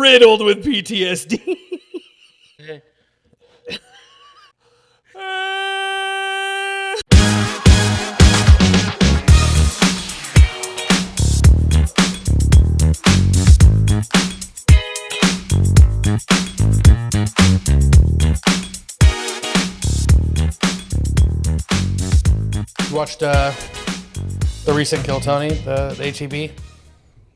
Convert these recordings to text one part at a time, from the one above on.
riddled with PTSD. Watched the recent Kill Tony, the HEB.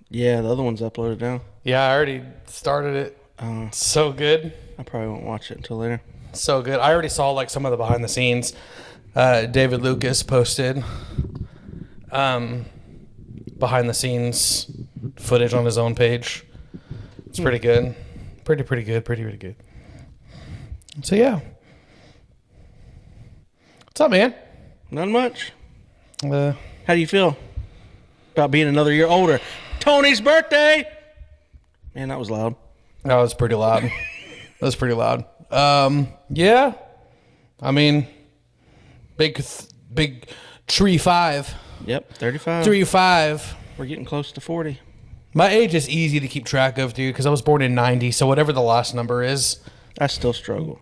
Yeah, the other one's uploaded now. Yeah, I already started it. So good. I probably won't watch it until later. So good. I already saw like some of the behind the scenes. David Lucas posted behind the scenes footage on his own page. It's pretty good. Pretty good. So yeah. What's up, man? Not much. Uh, How do you feel about being another year older? Tony's birthday! Man, that was loud. That was pretty loud. Yeah. I mean, big tree 5. Yep, 35. 3-5. We're getting close to 40. My age is easy to keep track of, dude, because I was born in 90, so whatever the last number is. I still struggle.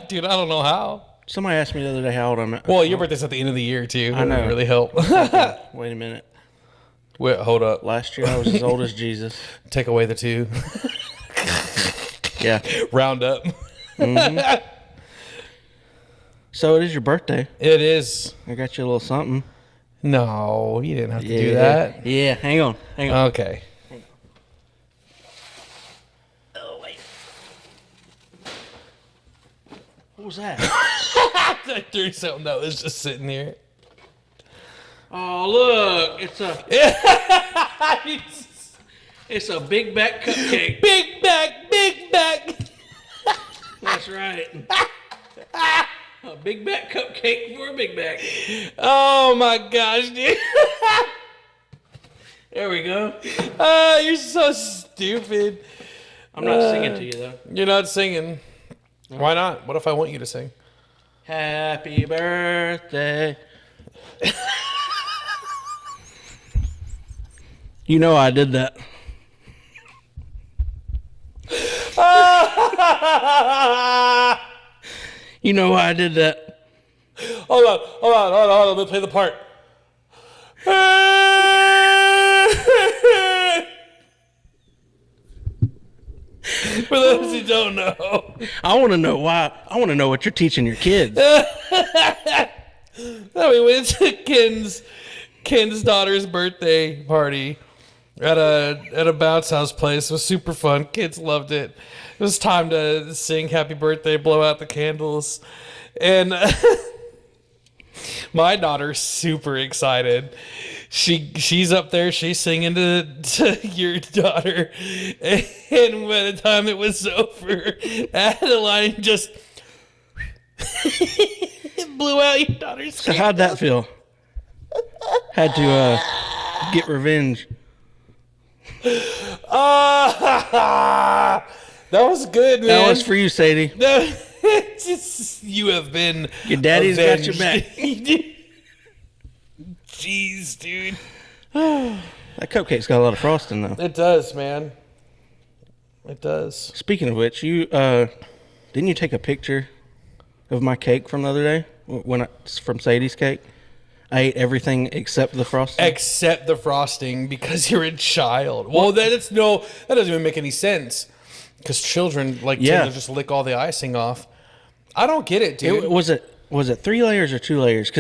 Dude, I don't know how. Somebody asked me the other day how old I'm at. Well, your birthday's at the end of the year, too. I know. That would really help. Wait a minute. Wait, hold up. Last year I was as old as Jesus. Take away the 2. Yeah. Round up. Mm-hmm. So it is your birthday. It is. I got you a little something. No, you didn't have to do that. Yeah, hang on. Okay. Oh, wait. What was that? I threw something that was just sitting here. Oh, look. It's a Big Back cupcake. Big back. That's right. A Big Back cupcake for a Big Back. Oh my gosh, dude. There we go. You're so stupid. I'm not singing to you, though. You're not singing. Why not? What if I want you to sing? Happy birthday. You know I did that. You know why I did that. Hold on. Let me play the part. For those who don't know. I want to know why. I want to know what you're teaching your kids. We went to Ken's daughter's birthday party at a bounce house place. It was super fun. Kids loved it. It was time to sing happy birthday, blow out the candles. And my daughter's super excited. She's up there, she's singing to your daughter. And by the time it was over, Adeline just blew out your daughter's So how'd that feel? Had to get revenge. That was good, man. That was for you, Sadie. No, you have been. Your daddy's avenged. got your back. Jeez, dude. That cupcake's got a lot of frosting, though. It does, man. It does. Speaking of which, you didn't you take a picture of my cake from the other day from Sadie's cake? I ate everything except the frosting. Except the frosting because you're a child. Well, that doesn't even make any sense. Because children tend to just lick all the icing off. I don't get it, dude. Was it 3 layers or 2 layers?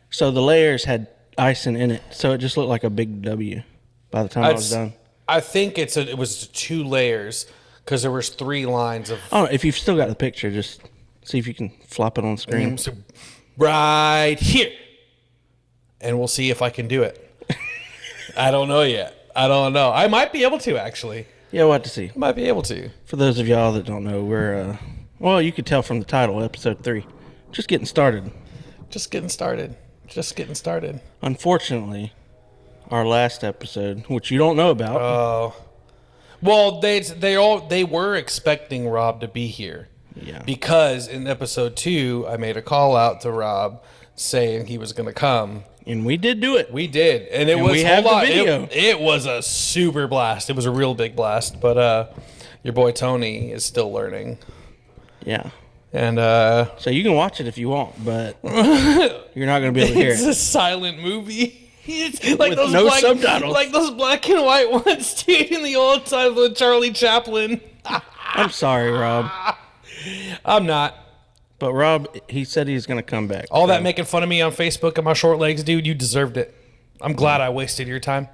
So the layers had icing in it, so it just looked like a big W by the time I was done. I think it was 2 layers because there was 3 lines of. Oh, if you've still got the picture, just see if you can flop it on the screen. So right here, and we'll see if I can do it. I don't know yet. I don't know. I might be able to actually. Yeah, we'll have to see. Might be able to. For those of y'all that don't know, we're well, you could tell from the title, episode 3, just getting started. Just getting started. Unfortunately, our last episode, which you don't know about. Well, they were expecting Rob to be here. Yeah. Because in episode 2, I made a call out to Rob saying he was going to come. And we did do it. We did, and it was we have the hold on, video. It was a super blast. It was a real big blast. But your boy Tony is still learning, Yeah. and So you can watch it if you want, but you're not going to be able to hear it's it. a silent movie. It's like With those no black, subtitles. like those black and white ones, dude, in the old times with Charlie Chaplin. I'm sorry, Rob. I'm not. But Rob, he said he's going to come back. All that making fun of me on Facebook and my short legs, dude, you deserved it. I'm glad I wasted your time.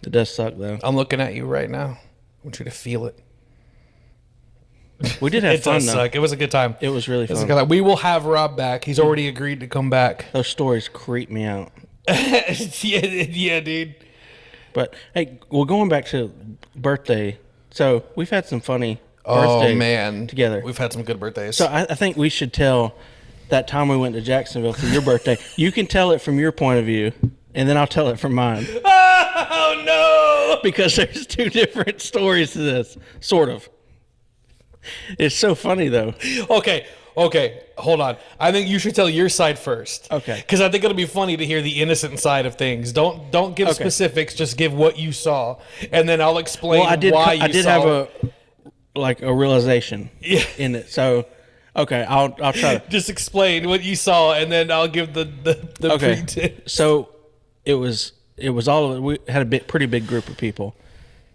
It does suck, though. I'm looking at you right now. I want you to feel it. We did have It fun, does though. suck. It was a good time. It was really It was a fun. good time. We will have Rob back. He's already agreed to come back. Those stories creep me out. yeah, dude. But, hey, well, going back to birthday. So, we've had some funny Oh, birthdays man. together. We've had some good birthdays. So, I think we should tell that time we went to Jacksonville for your birthday. You can tell it from your point of view, and then I'll tell it from mine. Oh, no. Because there's two different stories to this, sort of. It's so funny, though. Okay. Hold on. I think you should tell your side first. Okay. Because I think it'll be funny to hear the innocent side of things. Don't give specifics. Just give what you saw, and then I'll explain Well, I did saw have a realization Yeah. in it. So, okay, I'll try to. Just explain what you saw, and then I'll give the Okay. pre-tips. So it was all of, we had a pretty big group of people.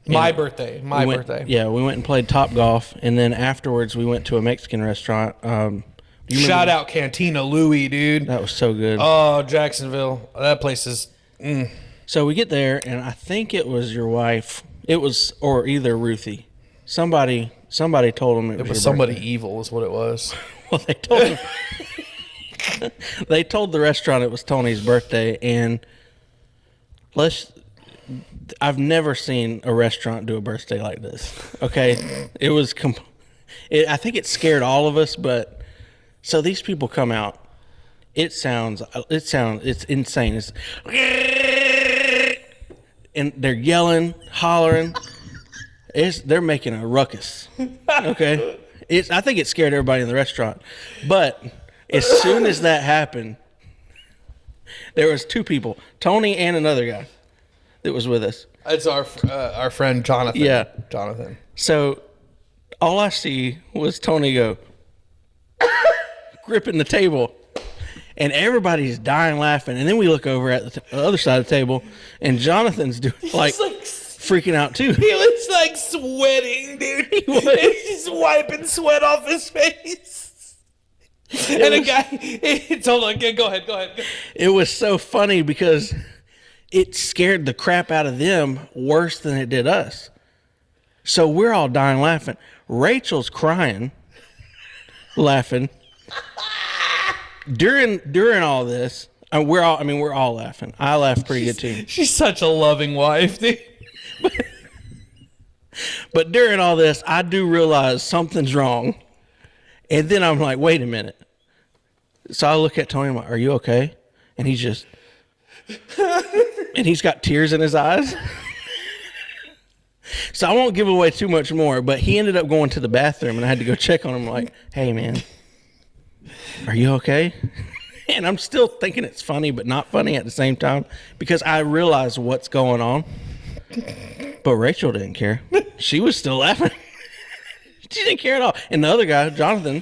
My birthday. We went- birthday. Yeah, we went and played Top Golf, and then afterwards we went to a Mexican restaurant. Do you remember Shout out Cantina Louie, dude. That was so good. Oh, Jacksonville. That place is. So we get there, and I think it was your wife. It was, or either Ruthie. Somebody told them it was It was your somebody birthday. evil, is what it was. Well, they told them. They told the restaurant it was Tony's birthday, and I've never seen a restaurant do a birthday like this. Okay, it was. I think it scared all of us, but so these people come out. It's insane. And they're yelling, hollering. They're making a ruckus. Okay, I think it scared everybody in the restaurant, but as soon as that happened, there was two people, Tony and another guy, that was with us. It's our friend Jonathan. Yeah. Jonathan. So all I see was Tony go gripping the table, and everybody's dying laughing. And then we look over at the other side of the table, and Jonathan's doing like freaking out too. He was like sweating, dude. He was. He's wiping sweat off his face. And a guy, hold on, go ahead. It was so funny because it scared the crap out of them worse than it did us. So we're all dying laughing. Rachel's crying, laughing. During all this, we're all laughing. I laughed pretty good too. She's such a loving wife, dude. But during all this, I do realize something's wrong. And then I'm like, wait a minute. So I look at Tony, I'm like, are you okay? And he's just, and he's got tears in his eyes. So I won't give away too much more, but he ended up going to the bathroom, and I had to go check on him like, hey, man, are you okay? And I'm still thinking it's funny, but not funny at the same time, because I realize what's going on. But Rachel didn't care. She was still laughing. She didn't care at all. And the other guy, Jonathan,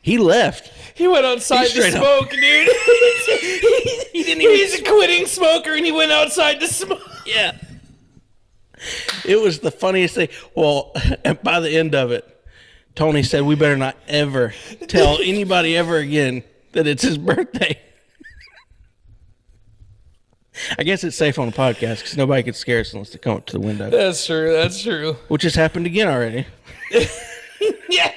he left. He went outside to straight up. smoke, dude. He's a quitting smoker, and he went outside to smoke. Yeah. It was the funniest thing. Well, and by the end of it, Tony said, we better not ever tell anybody ever again that it's his birthday. I guess it's safe on the podcast because nobody could scare us unless they come up to the window. That's true. Which has happened again already. Yeah.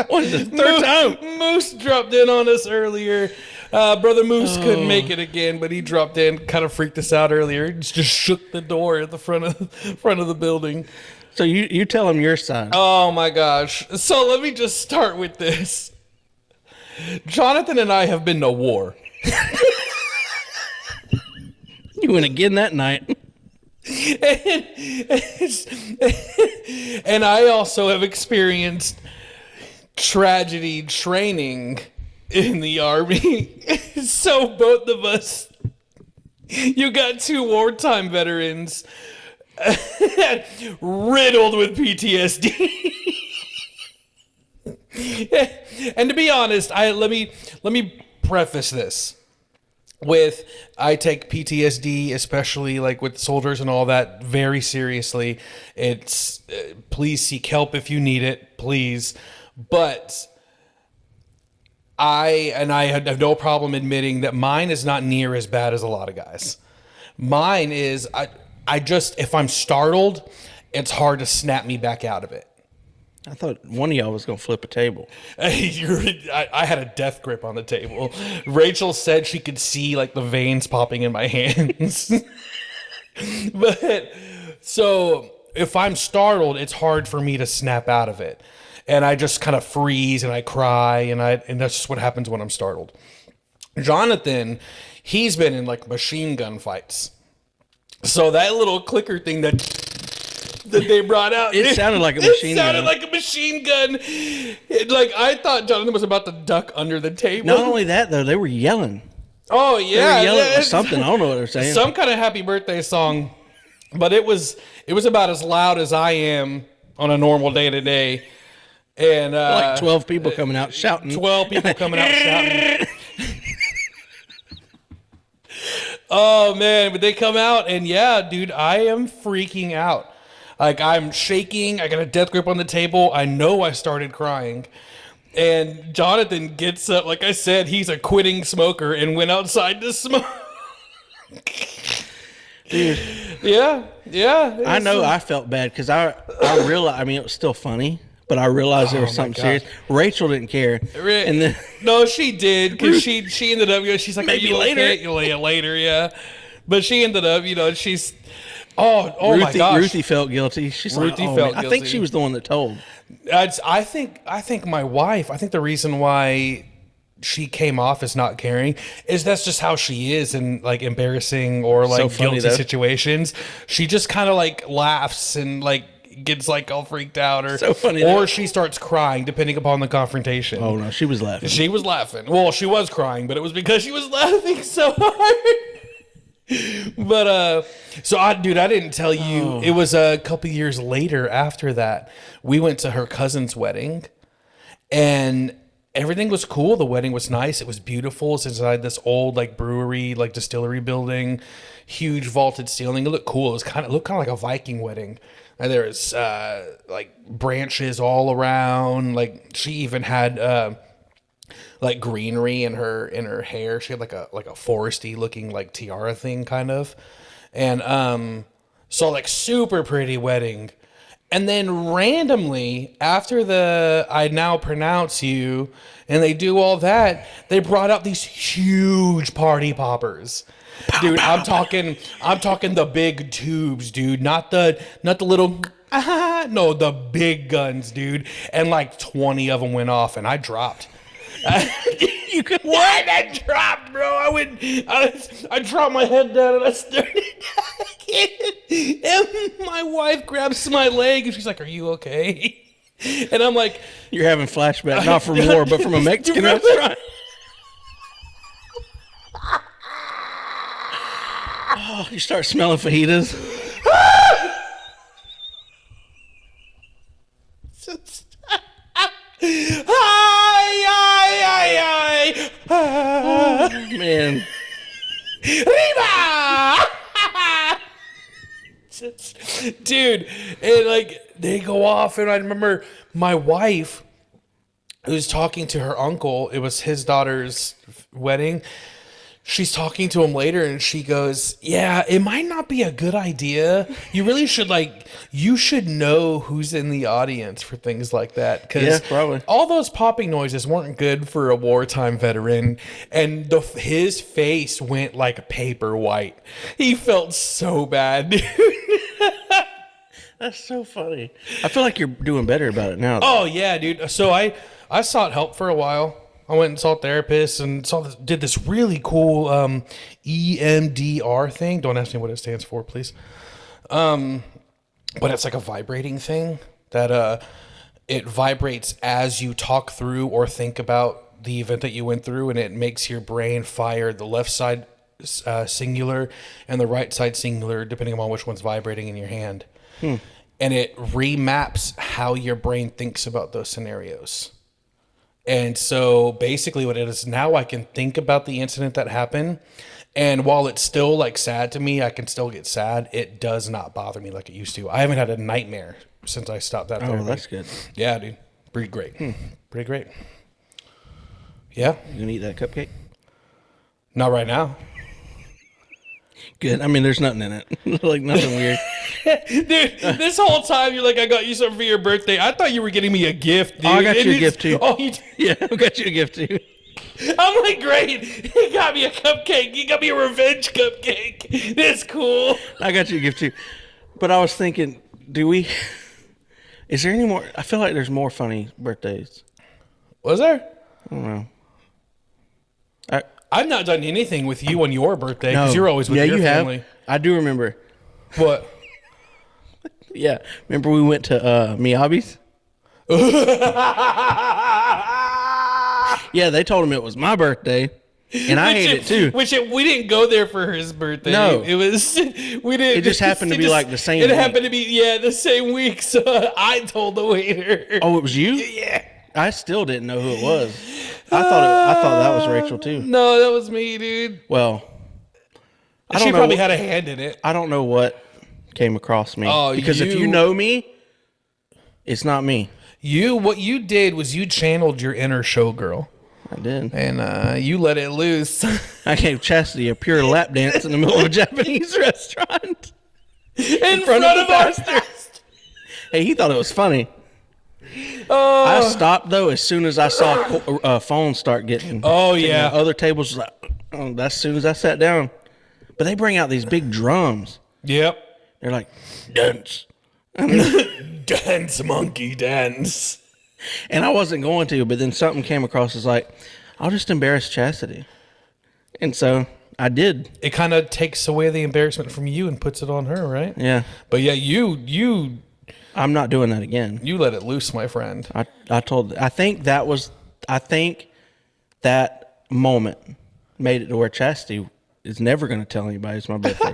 What is it, third time? Moose dropped in on us earlier. Brother Moose couldn't make it again, but he dropped in, kind of freaked us out earlier. Just shook the door at the front of the building. So you tell him your side. Oh my gosh. So let me just start with this. Jonathan and I have been to war. You went again that night. And I also have experienced tragedy training in the Army. So both of us, you got two wartime veterans riddled with PTSD. And to be honest, let me preface this with, I take PTSD, especially like with soldiers and all that, very seriously. It's please seek help if you need it, please. But I have no problem admitting that mine is not near as bad as a lot of guys. Mine is, I just, if I'm startled, it's hard to snap me back out of it. I thought one of y'all was going to flip a table. I had a death grip on the table. Rachel said she could see like the veins popping in my hands. But so if I'm startled, it's hard for me to snap out of it. And I just kind of freeze and I cry, and that's just what happens when I'm startled. Jonathan, he's been in like machine gun fights. So that little clicker thing that they brought out, It sounded like a machine gun. It sounded like a machine gun. Like, I thought Jonathan was about to duck under the table. Not only that, though, they were yelling. Oh, They yeah. were yelling at something. I don't know what they're saying. Some kind of happy birthday song. But it was about as loud as I am on a normal day to day. And like 12 people coming out shouting. 12 people coming out shouting. Oh, man. But they come out, and yeah, dude, I am freaking out. Like, I'm shaking. I got a death grip on the table. I know I started crying. And Jonathan gets up. Like I said, he's a quitting smoker and went outside to smoke. Dude, Yeah. I know I felt bad because I realized, I mean, it was still funny, but I realized there was something serious. Rachel didn't care. And then No, she did, because she ended up, she's like, Maybe "Are you later." okay?" Later, yeah. But she ended up, she's, oh my gosh. Ruthie felt guilty. She's Ruthie like, felt man. I think guilty. she was the one that told. I think my wife, I think the reason why she came off as not caring is that's just how she is in like embarrassing or like So funny, guilty though. situations. She just kind of like laughs and like gets like all freaked out, or So funny, or though. she starts crying depending upon the confrontation. Oh, no, she was laughing. She was laughing. Well, she was crying, but it was because she was laughing so hard. But I didn't tell you. It was a couple years later after that. We went to her cousin's wedding, and everything was cool. The wedding was nice. It was beautiful. It's inside this old like brewery, like distillery building, huge vaulted ceiling. It looked cool. It looked kind of like a Viking wedding. And there was like branches all around. Like she even had like greenery in her hair. She had like a foresty looking like tiara thing kind of. And so like super pretty wedding. And then randomly after the I now pronounce you and they do all that, they brought out these huge party poppers. Dude, I'm talking the big tubes, dude, not the little no, the big guns, dude. And like 20 of them went off and I dropped. You could what? I dropped, bro. I dropped my head down and I started dying. And my wife grabs my leg and she's like, "Are you okay?" And I'm like, You're having flashback, not from war, but from a Mexican restaurant. Oh, you start smelling fajitas. Oh, man. Dude, and like they go off, and I remember my wife who's talking to her uncle. It was his daughter's wedding. She's talking to him later and she goes, "Yeah, it might not be a good idea. You really should you should know who's in the audience for things like that." Because Yeah, probably. all those popping noises weren't good for a wartime veteran. And his face went like paper white. He felt so bad, dude. That's so funny. I feel like you're doing better about it now. Oh, yeah, dude. So I sought help for a while. I went and saw therapists and did this really cool EMDR thing. Don't ask me what it stands for, please. But it's like a vibrating thing that it vibrates as you talk through or think about the event that you went through, and it makes your brain fire the left side singular and the right side singular, depending on which one's vibrating in your hand. And it remaps how your brain thinks about those scenarios. And so basically what it is now, I can think about the incident that happened. And while it's still like sad to me, I can still get sad. It does not bother me like it used to. I haven't had a nightmare since I stopped that therapy. Oh, that's good. Yeah, dude. Pretty great. Pretty great. Yeah. You gonna eat that cupcake? Not right now. Good. I mean, there's nothing in it. Like, nothing weird. Dude, this whole time you're like, I got you something for your birthday. I thought you were getting me a gift, dude. Oh, I got you a gift, too. Oh, you did? Yeah, I got you a gift, too. I'm like, great. He got me a cupcake. He got me a revenge cupcake. That's cool. I got you a gift, too. But I was thinking, is there any more? I feel like there's more funny birthdays. Was there? I don't know. I've not done anything with you on your birthday because you're always with your you family. have. I do remember. What? Yeah. Remember we went to Miyabi's? Yeah, they told him it was my birthday, and I hate it too. We didn't go there for his birthday. No. It was, we didn't. It just happened to be like the same It week. happened to be, the same week, so I told the waiter. Oh, it was you? Yeah. I still didn't know who it was. I thought that was Rachel too. No, that was me, dude. Well, She probably had a hand in it. I don't know what came across me. Oh, because if you know me, it's not me. What you did was you channeled your inner showgirl. I did. And you let it loose. I gave Chastity a pure lap dance in the middle of a Japanese restaurant. in front of the pastor. Hey, he thought it was funny. I stopped though as soon as I saw phones start getting. Oh yeah. Other tables was like, that's as soon as I sat down. But they bring out these big drums. Yep. They're like, dance. Dance, monkey, dance. And I wasn't going to, but then something came across as like, I'll just embarrass Chastity. And so I did. It kind of takes away the embarrassment from you and puts it on her, right? Yeah. But yeah, you I'm not doing that again. You let it loose, my friend. I think that moment made it to where Chastity is never going to tell anybody it's my birthday.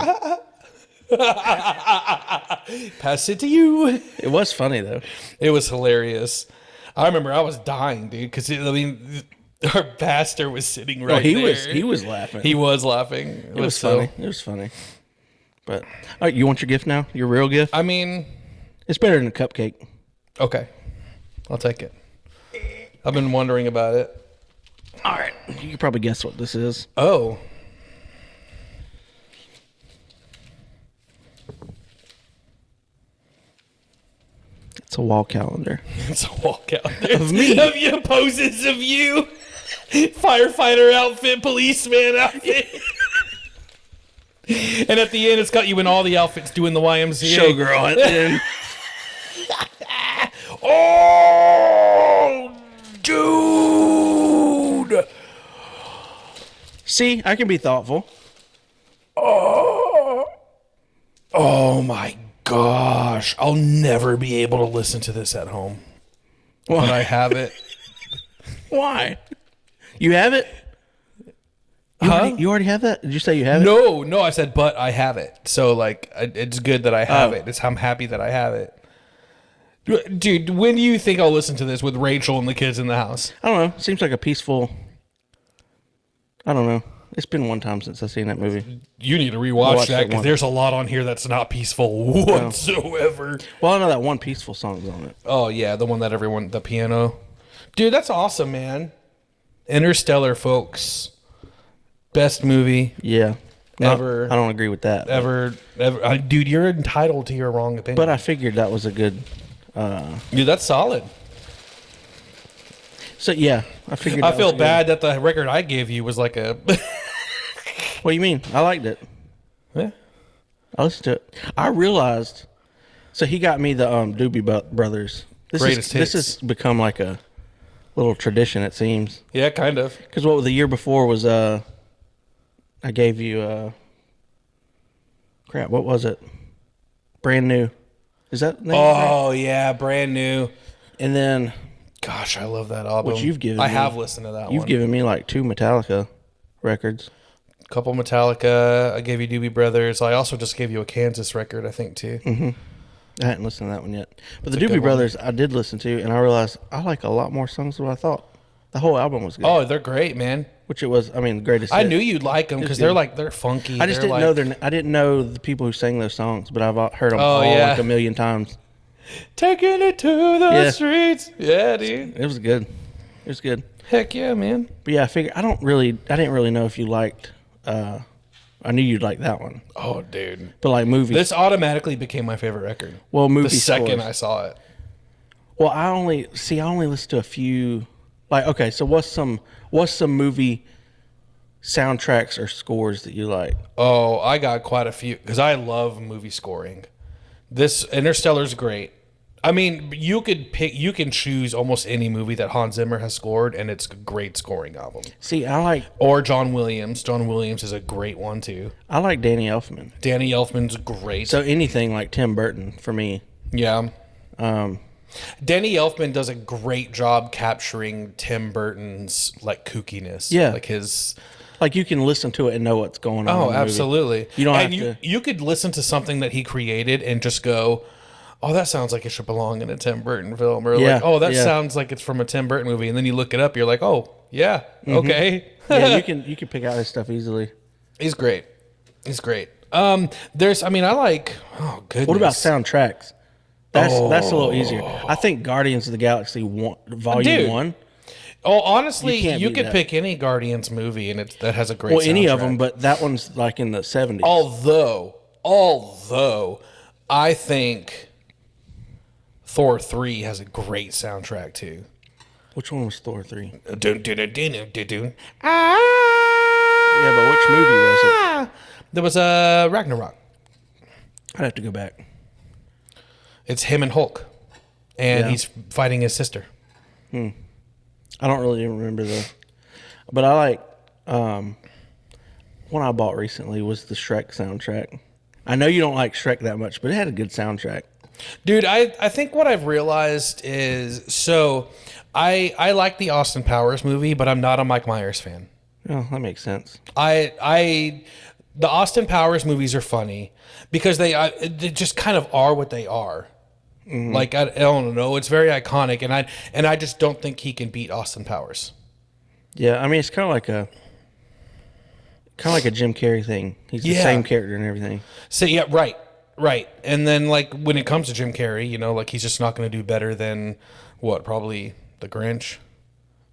Pass it to you. It was funny though. It was hilarious. I remember I was dying, dude, because our pastor was sitting right there. He was laughing. He was laughing. It was funny. It was funny. But all right, you want your gift now? Your real gift? I mean, it's better than a cupcake. Okay, I'll take it. I've been wondering about it. All right, you can probably guess what this is. Oh. It's a wall calendar. It's a wall calendar. Of me. Of your poses of you. Firefighter outfit, policeman outfit. And at the end, it's got you in all the outfits doing the YMCA. Showgirl at the end. Oh, dude. See, I can be thoughtful. Oh my gosh. I'll never be able to listen to this at home. Why? But I have it. Why? You have it? You already have that? Did you say you have it? No, I said, but I have it. So, like, it's good that I have it. I'm happy that I have it. Dude, when do you think I'll listen to this with Rachel and the kids in the house? I don't know. Seems like a peaceful... I don't know. It's been one time since I've seen that movie. You need to rewatch Watch that that because one. there's a lot on here that's not peaceful whatsoever. Well, I know that one peaceful song's on it. Oh, yeah, the one that the piano. Dude, that's awesome, man. Interstellar, folks. Best movie Yeah. ever. I don't agree with that. Ever. Dude, you're entitled to your wrong opinion. But I figured that was a good... Dude, that's solid. So, yeah. I figured I that feel was good. bad that the record I gave you was like a... What do you mean? I liked it. Yeah. I listened to it. I realized... So, he got me the Doobie Brothers. Greatest This hits. has become like a little tradition, it seems. Yeah, kind of. Because what the year before was... I gave you... crap, what was it? Brand New. Is that the name? Oh, yeah, brand new. And then Gosh, I love that album. Which you've given I me. have listened to that you've one. given me like 2 Metallica records. Couple Metallica. I gave you Doobie Brothers. I also just gave you a Kansas record, I think, too. Mm-hmm. I hadn't listened to that one yet. But That's the a good Doobie Brothers I did listen to, and I realized I like a lot more songs than what I thought. The whole album was good. Oh, they're great, man. Which it was, I mean, the greatest I hit. knew you'd like them because good. they're funky. I just They're didn't like, know I didn't know the people who sang those songs, but I've heard them Oh, all yeah. like a million times. Taking it to the Yeah. streets. Yeah, dude. It was good. It was good. Heck yeah, man. But yeah, I figured I didn't really know if you liked. I knew you'd like that one, Oh, dude. but like movies. This automatically became my favorite record. well, movie The second scores. I saw it. Well, I only listen to a few. Like, okay, so what's some movie soundtracks or scores that you like? Oh, I got quite a few because I love movie scoring. This Interstellar's great. I mean, you can choose almost any movie that Hans Zimmer has scored, and it's a great scoring album. See, I like Or John Williams. John Williams is a great one too. Danny Elfman. Danny Elfman's great. So anything like Tim Burton for me. Yeah. Um, Danny Elfman does a great job capturing Tim Burton's like kookiness. Yeah. Like his like you can listen to it and know what's going on. in Oh, the movie. absolutely. You don't and have to. you could listen to something that he created and just go, "Oh, that sounds like it should belong in a Tim Burton film," or Yeah, like, "Oh, that yeah. sounds like it's from a Tim Burton movie." And then you look it up, you're like, "Oh, yeah, okay." Yeah, you can pick out his stuff easily. He's great. He's great. There's, I mean, I like. Oh, goodness. What about soundtracks? That's a little easier. I think Guardians of the Galaxy Volume Dude, 1. Oh, honestly, You can't you beat could that. pick any Guardians movie, and that has a great. Well, any of soundtrack. them, but that one's like in the 70s. Although, I think Thor 3 has a great soundtrack too. Which one was Thor 3? Dun, dun, dun, dun, dun, dun, dun. Yeah, but which movie was it? There was Ragnarok. I'd have to go back. It's him and Hulk, and Yeah. he's fighting his sister. I don't really remember the, but I like one I bought recently was the Shrek soundtrack. I know you don't like Shrek that much, but it had a good soundtrack. Dude, I think what I've realized is so I like the Austin Powers movie, but I'm not a Mike Myers fan. Oh, that makes sense. The Austin Powers movies are funny because they just kind of are what they are. Like I don't know, it's very iconic, and I just don't think he can beat Austin Powers. Yeah, I mean it's kind of like a Jim Carrey thing. He's the Yeah. same character and everything. So yeah, right. And then like when it comes to Jim Carrey, you know, like he's just not going to do better than what probably The Grinch.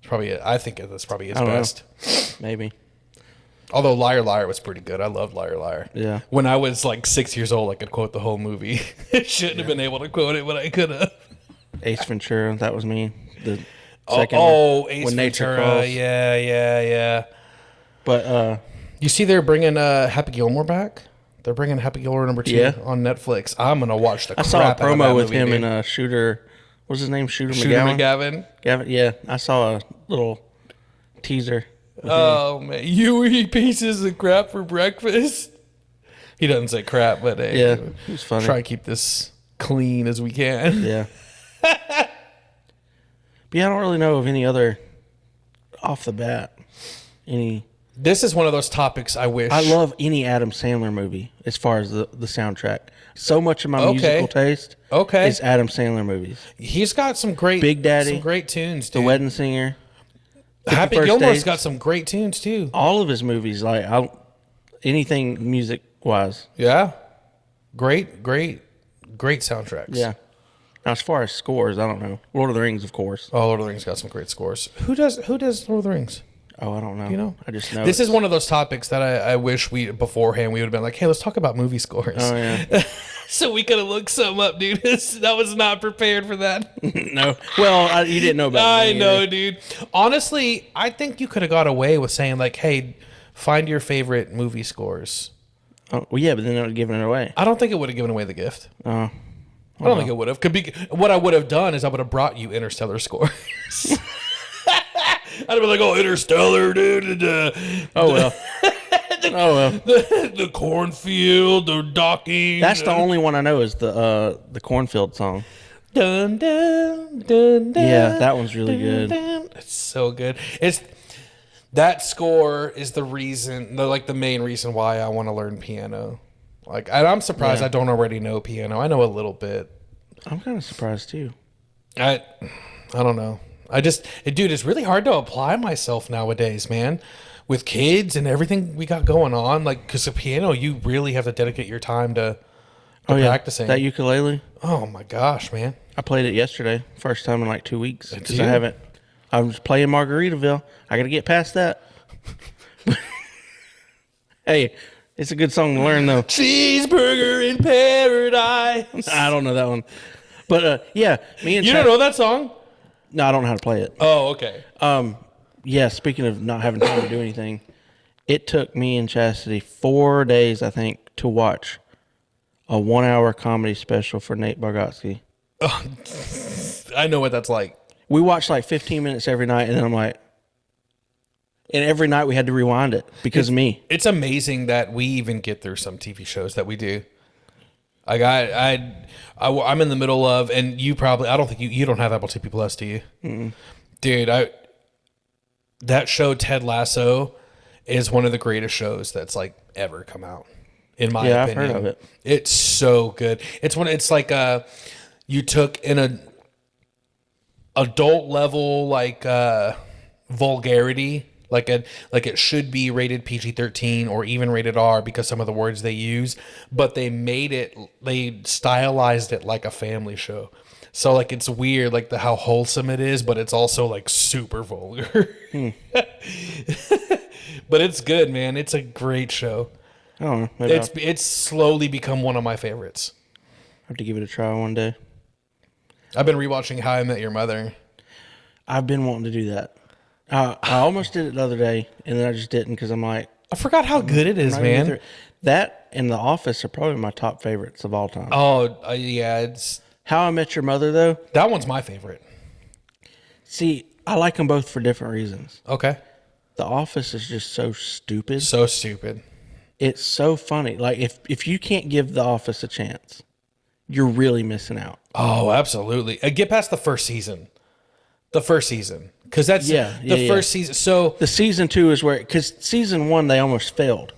Probably I think that's probably his I don't know. best. Maybe. Although Liar Liar was pretty good. I loved Liar Liar. Yeah. When I was like 6 years old, I could quote the whole movie. Shouldn't have been able to quote it, but I could have. Ace Ventura, that was me. The second Oh, Ace When Nature Ventura. Calls. Yeah. But You see, they're bringing Happy Gilmore back. They're bringing Happy Gilmore number 2 Yeah. on Netflix. I'm gonna watch the. I saw a crap out of that promo with movie, him dude. and Shooter. What's his name? Shooter Shooter McGowan. McGavin. Gavin. Yeah, I saw a little teaser. Oh man, you eat pieces of crap for breakfast. He doesn't say crap, but hey, Yeah, it was funny. try to keep this clean as we can. Yeah. But yeah, I don't really know of any other off the bat. Any. This is one of those topics I wish. I love any Adam Sandler movie as far as the soundtrack. So much of my musical taste is Adam Sandler movies. He's got some great Big Daddy, some great tunes. The Dude. Wedding Singer. Happy 51st Gilmore's Dates. got some great tunes too. All of his movies, like anything music wise. Yeah, great soundtracks. Yeah. Now, as far as scores, I don't know. Lord of the Rings, of course. Oh, Lord of the Rings got some great scores. Who does Lord of the Rings? Oh, I don't know. You know, I just know this it's- is one of those topics that I wish we beforehand we would have been like, hey, let's talk about movie scores. Oh yeah. So we could have looked some up, dude. That was not prepared for that. No. Well, you didn't know about. I me know, either. dude. Honestly, I think you could have got away with saying like, hey, find your favorite movie scores. Oh, well, yeah, but then I would have given it away. I don't think it would have given away the gift. Oh. I don't think it would have. What I would have done is I would have brought you Interstellar scores. I'd have been like, "Oh, Interstellar, dude." Oh well. Oh well. The cornfield, the docking. That's the only one I know is the cornfield song. Dun, dun, dun, dun, Yeah, that one's really dun, good. dun. It's so good. It's that score is the reason, the main reason why I want to learn piano. Like, and I'm surprised Yeah. I don't already know piano. I know a little bit. I'm kind of surprised too. I don't know. Dude, it's really hard to apply myself nowadays, man. With kids and everything we got going on, like, because the piano, you really have to dedicate your time to practicing. That ukulele. Oh my gosh, man. I played it yesterday, first time in like 2 weeks, because you? I haven't. I was playing Margaritaville. I got to get past that. Hey, it's a good song to learn though. Cheeseburger in paradise. I don't know that one, but yeah, me and You Chad, don't know that song? No, I don't know how to play it. Oh, okay. Yeah, speaking of not having time to do anything, it took me and Chastity 4 days, I think, to watch a 1 hour comedy special for Nate Bargatze. I know what that's like. We watched like 15 minutes every night, and then I'm like, and every night we had to rewind it because of me. It's amazing that we even get through some TV shows that we do. Like I'm in the middle of, and you probably, I don't think you don't have Apple TV Plus, do you? Mm-mm. Dude, that show Ted Lasso is one of the greatest shows that's like ever come out, in my opinion. I've heard of it. It's so good. It's like you took in a adult level vulgarity, like it should be rated PG-13 or even rated R because some of the words they use, but they stylized it like a family show. So like it's weird, like how wholesome it is, but it's also like super vulgar. But it's good, man. It's a great show. I don't know. Maybe It's slowly become one of my favorites. I'll have to give it a try one day. I've been rewatching How I Met Your Mother. I've been wanting to do that. I almost did it the other day, and then I just didn't because I'm like, I forgot how good it is, not even man. through- That and The Office are probably my top favorites of all time. Oh, yeah, How I Met Your Mother, though, that one's my favorite. see, I like them both for different reasons. Okay. The Office is just so stupid. So stupid. It's so funny. Like, if you can't give The Office a chance, you're really missing out. Oh, absolutely. Get past the first season. Because that's the first season. So The season 2 is where, because season 1 they almost failed,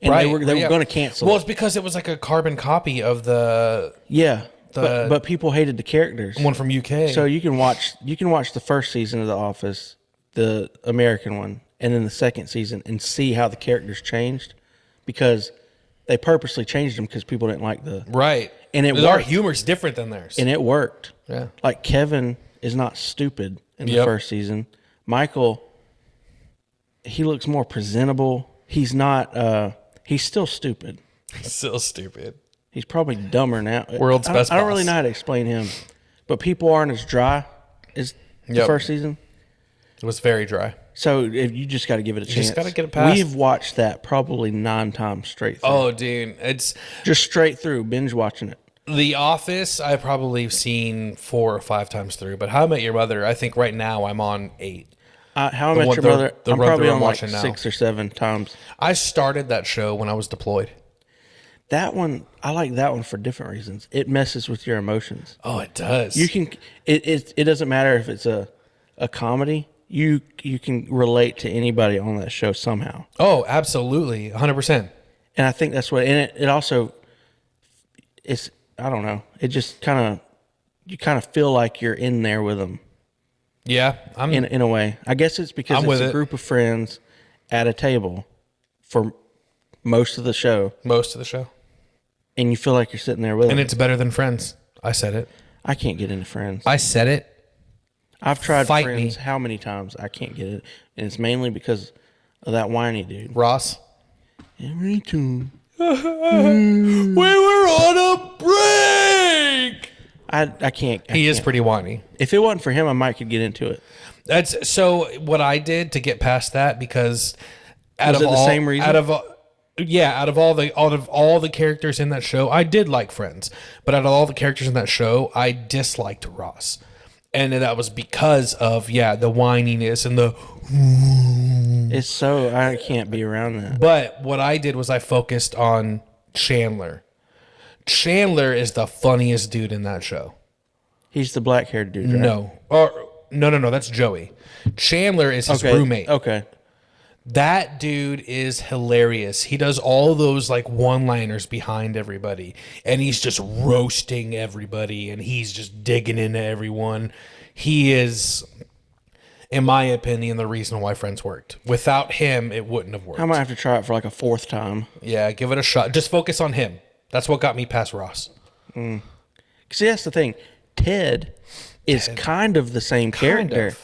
and they were going to cancel. Well, it. it's because it was like a carbon copy of the Yeah, but people hated the characters. one from UK. So you can watch the first season of The Office, the American one, and then the second season, and see how the characters changed, because they purposely changed them because people didn't like the right, and it our worked. humor's different than theirs. And it worked. Yeah. Like Kevin is not stupid in the Yep. first season. Michael, he looks more presentable. He's not. He's still stupid. Still stupid. He's probably dumber now. World's best I don't really boss. know how to explain him, but people aren't as dry as the Yep. first season. It was very dry. So if you just got to give it a chance. just gotta get it past. We've watched that probably 9 times straight through. Oh, dude, it's Just straight through, binge watching it. The Office. I've probably seen 4 or 5 times through, but How I Met Your Mother, I think right now I'm on 8. How I The Met one- Your the- Mother, the I'm run probably through on I'm like watching now. 6 or 7 times. I started that show when I was deployed. That one, I like that one for different reasons. It messes with your emotions. Oh, it does. You can. It doesn't matter if it's a comedy. You can relate to anybody on that show somehow. Oh, absolutely, 100%. And I think that's what. And it also, it's, I don't know. It just you kind of feel like you're in there with them Yeah, I'm. in a way. I guess it's because I'm it's with a it. group of friends at a table for most of the show, most of the show, and you feel like you're sitting there with and them. it's better than Friends. I said it. I can't get into Friends. I said it. I've tried Fight Friends me. how many times? I can't get it, and it's mainly because of that whiny dude. Ross. Every time. We were on a break. I can't. He is pretty whiny. If it wasn't for him, I might could get into it. That's so. What I did to get past that, because out Was of it the all, same reason? out of all the characters in that show, I did like Friends, but out of all the characters in that show, I disliked Ross, and that was because of the whininess and the. It's so I can't be around that. But what I did was I focused on Chandler. Chandler is the funniest dude in that show. He's the black-haired dude, right? No. That's Joey. Chandler is his roommate. Okay. That dude is hilarious. He does all those like one-liners behind everybody, and he's just roasting everybody, and he's just digging into everyone. He is, in my opinion, the reason why Friends worked. Without him, it wouldn't have worked. I might have to try it for like a 4th time. Yeah, give it a shot. Just focus on him. That's what got me past Ross. See, that's the thing. Ted is kind of the same character.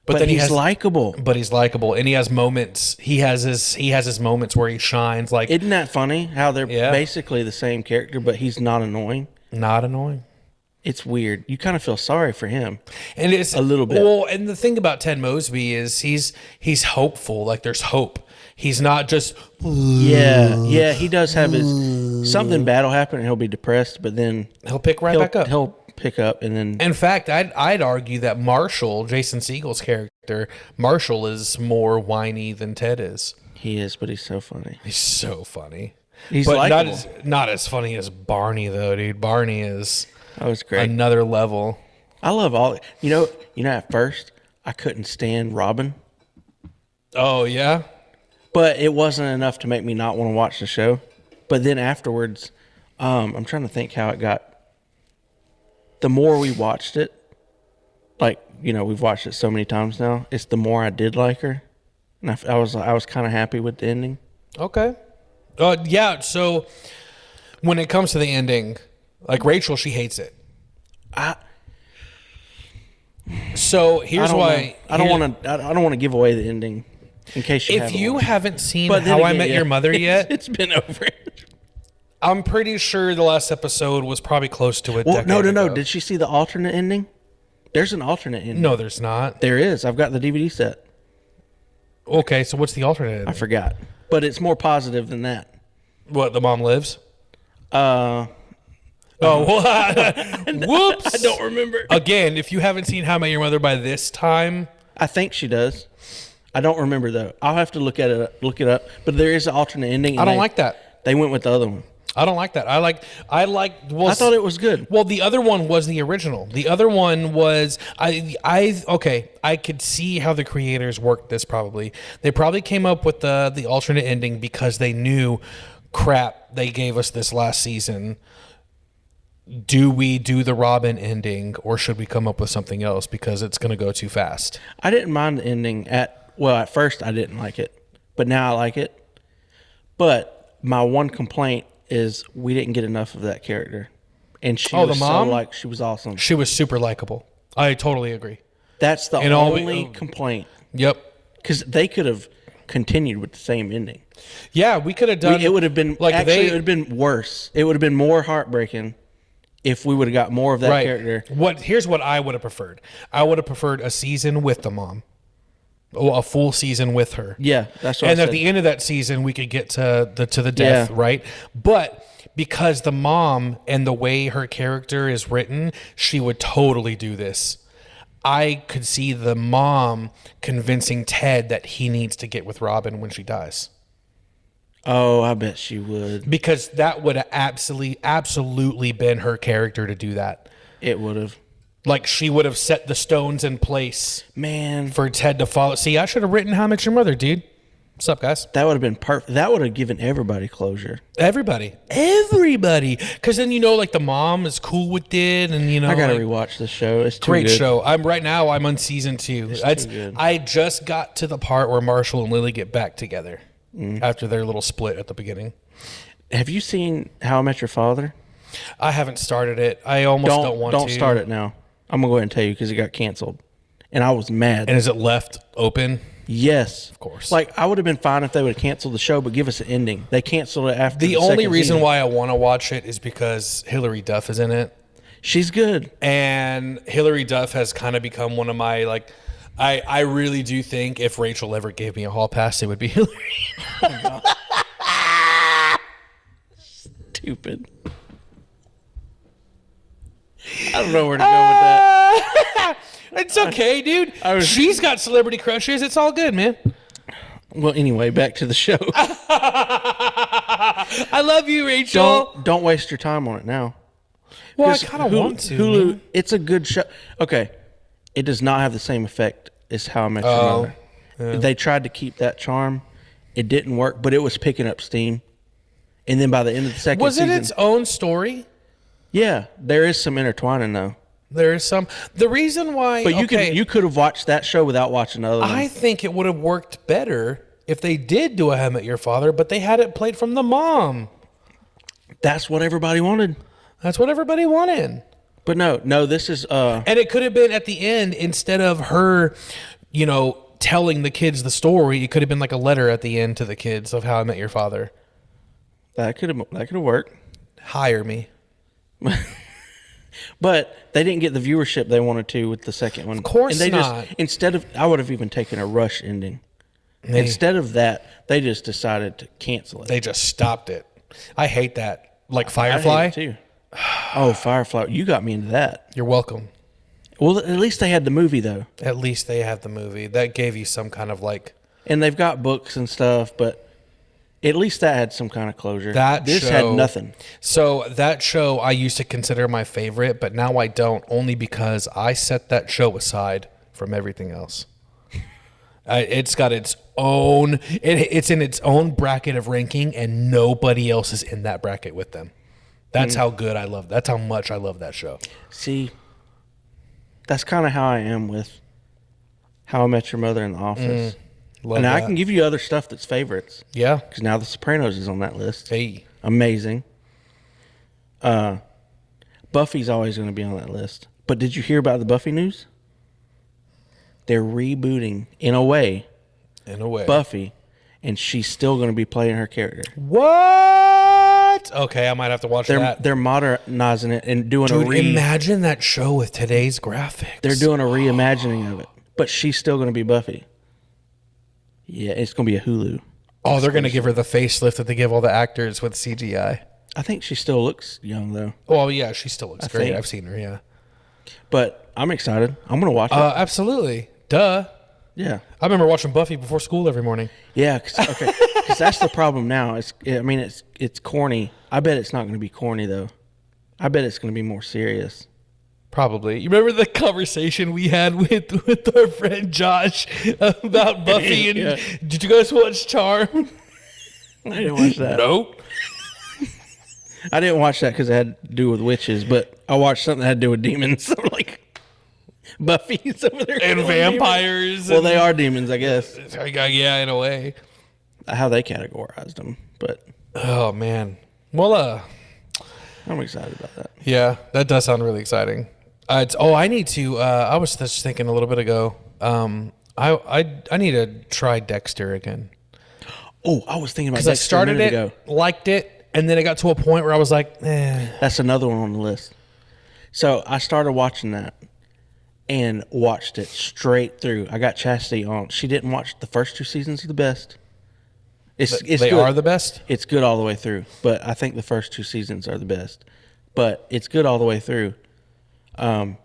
But then he's likable. But he's likable, and he has moments. He has his moments where he shines. Like, isn't that funny? How they're basically the same character, but he's not annoying. Not annoying. It's weird. You kind of feel sorry for him, and it's a little bit. Well, and the thing about Ted Mosby is he's hopeful. Like, there's hope. He's not just yeah. He does have his something bad will happen, and he'll be depressed, but then he'll pick back up. He'll pick up, and then. In fact, I'd argue that Marshall, Jason Segel's character, Marshall is more whiny than Ted is. He is, but he's so funny. He's so funny. He's but likable. not as funny as Barney though, dude. Barney is great. Another level. I love all. You know. At first, I couldn't stand Robin. Oh yeah. But it wasn't enough to make me not want to watch the show. But then afterwards, I'm trying to think how it got. The more we watched it, like, we've watched it so many times now, it's the more I did like her. And I was kind of happy with the ending. Okay. Yeah, so when it comes to the ending, like Rachel, she hates it. So here's why. I don't want to give away the ending in case if you haven't seen How I Met Your Mother yet, it's been over. I'm pretty sure the last episode was probably close to it. Well, no. Did she see the alternate ending? There's an alternate ending. No, there's not. There is. I've got the DVD set. Okay, so what's the alternate ending? I forgot, but it's more positive than that. What, the mom lives? Oh, whoops! I don't remember. Again, if you haven't seen How I Met Your Mother by this time, I think she does. I don't remember though. I'll have to look it up. But there is an alternate ending. I don't like that. They went with the other one. I don't like that. Well, I thought it was good. Well, the other one was the original. The other one was I could see how the creators worked this. Probably they probably came up with the alternate ending because they knew, crap, they gave us this last season. Do we do the Robin ending, or should we come up with something else because it's going to go too fast? I didn't mind the ending at first I didn't like it, but now I like it. But my one complaint is we didn't get enough of that character, and she was the mom? She was awesome. She was super likable. I totally agree. That's the only complaint. Yep. Because they could have continued with the same ending. Yeah, we could have done. It would have been it would have been worse. It would have been more heartbreaking if we would have got more of that character. Here's what I would have preferred. I would have preferred a season with the mom. A full season with her. Yeah, that's what I said. And at the end of that season, we could get to the death, right? But because the mom and the way her character is written, she would totally do this. I could see the mom convincing Ted that he needs to get with Robin when she dies. Oh, I bet she would. Because that would have absolutely been her character to do that. It would have. Like, she would have set the stones in place, man, for Ted to follow. See, I should have written How I Met Your Mother, dude. What's up, guys? That would have been perfect. That would have given everybody closure. Everybody. Because then, like, the mom is cool with it, and I gotta rewatch this show. It's too great good. show. I'm on season 2. It's too good. I just got to the part where Marshall and Lily get back together after their little split at the beginning. Have you seen How I Met Your Father? I haven't started it. I almost don't want to. Don't start it now. I'm going to go ahead and tell you because it got canceled. And I was mad. And is it left open? Yes. Of course. Like, I would have been fine if they would have canceled the show, but give us an ending. They canceled it after the only reason season. why I want to watch it is because Hilary Duff is in it. She's good. And Hilary Duff has kind of become one of my, like, I really do think if Rachel ever gave me a hall pass, it would be Hilary. Stupid. I don't know where to go with that. It's okay, dude. She's got celebrity crushes. It's all good, man. Well, anyway, back to the show. I love you, Rachel. Don't waste your time on it now. Well, I Because kind of want to. Hulu, man. it's a good show. Okay, it does not have the same effect as How I Met Your Mother. They tried to keep that charm. It didn't work, but it was picking up steam. And then by the end of the second Was season, it its own story? yeah, there is some intertwining though. There is some. The reason why, But you could have watched that show without watching the other one. I think it would have worked better if they did do a How I Met Your Father, but they had it played from the mom. That's what everybody wanted. That's what everybody wanted. But no, this is And it could have been at the end, instead of her, telling the kids the story, it could have been like a letter at the end to the kids of How I Met Your Father. that could have worked. Hire me. But they didn't get the viewership they wanted to with the second one. Of course and they not. I would have even taken a Rush ending. Instead of that, they just decided to cancel it. They just stopped it. I hate that. Like I Firefly. hate it too. Oh, Firefly! You got me into that. You're welcome. Well, at least they had the movie though, At least they have the movie. That gave you some kind of like and they've got books and stuff. But at least that had some kind of closure. This show, had nothing. So that show I used to consider my favorite, but now I don't, only because I set that show aside from everything else. It's got its own. It's in its own bracket of ranking, and nobody else is in that bracket with them. That's how good I love. That's how much I love that show. See, that's kind of how I am with How I Met Your Mother and The Office. Love And that. I can give you other stuff that's favorites. Yeah. Because now The Sopranos is on that list. Hey. Amazing. Buffy's always going to be on that list. But did you hear about the Buffy news? They're rebooting, in a way, Buffy, and she's still going to be playing her character. What? Okay, I might have to watch that. They're modernizing it and doing Dude, imagine that show with today's graphics. They're doing a reimagining of it, but she's still going to be Buffy. Yeah, it's going to be a Hulu. Oh, they're going to give her the facelift that they give all the actors with CGI. I think she still looks young though. Well, yeah, she still looks great. think. I've seen her, yeah. But I'm excited. I'm going to watch it. Absolutely. Duh. Yeah. I remember watching Buffy before school every morning. Yeah, because that's the problem now. It's corny. I bet it's not going to be corny though. I bet it's going to be more serious. Probably. You remember the conversation we had with our friend Josh about Buffy? And Yeah. Did you guys watch Charm? I didn't watch that. Nope. I didn't watch that because it had to do with witches, but I watched something that had to do with demons. So like Buffy's over there And killing vampires. demons. Well, they are demons, I guess. Yeah, in a way. How they categorized them, but Oh, man. Well, I'm excited about that. yeah, that does sound really exciting. I need to. I was just thinking a little bit ago. I need to try Dexter again Oh, I was thinking about because that I started a minute it, ago. liked it, and then it got to a point where I was like, eh. That's another one on the list. So I started watching that and watched it straight through. I got Chastity on. She didn't watch the first two seasons of The Best. It's They good. are the best. It's good all the way through, but I think the first two seasons are the best. But it's good all the way through. But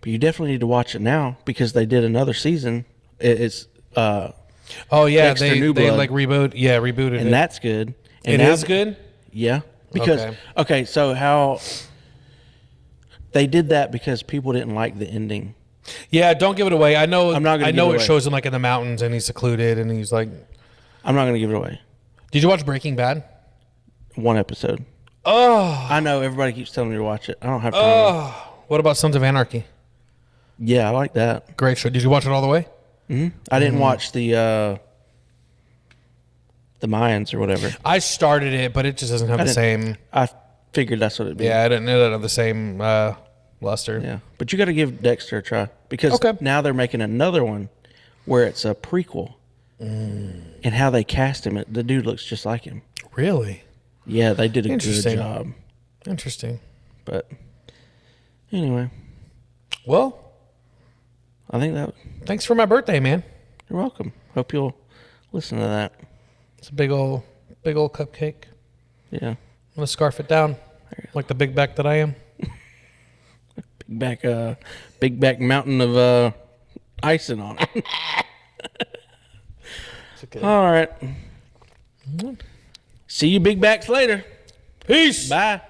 you definitely need to watch it now because they did another season. It's Oh yeah, Dexter they New Blood. like rebooted it. and that's good. And It now is good. Yeah, because okay, so how they did that because people didn't like the ending. Yeah, don't give it away. I know. I'm not gonna I know give it it away. shows him like in the mountains and he's secluded and he's like. I'm not going to give it away. Did you watch Breaking Bad? One episode. Oh, I know everybody keeps telling me to watch it. I don't have time. what about Sons of Anarchy? Yeah, I like that. Great show. Did you watch it all the way? I didn't watch the Mayans or whatever. I started it, but it just doesn't have the didn't- same. I figured that's what it'd be. Yeah, it didn't have the same luster. Yeah. But you got to give Dexter a try because Okay. now they're making another one where it's a prequel. And how they cast him, the dude looks just like him. Really Yeah, they did a good Interesting. job. interesting. But anyway, Well, I think that thanks for my birthday, man. you're welcome. Hope you'll listen to that. It's a big old cupcake. Yeah. I'm gonna scarf it down like the big back that I am. Big back mountain of icing on it. Okay. All right. See you big backs later. Peace. Bye.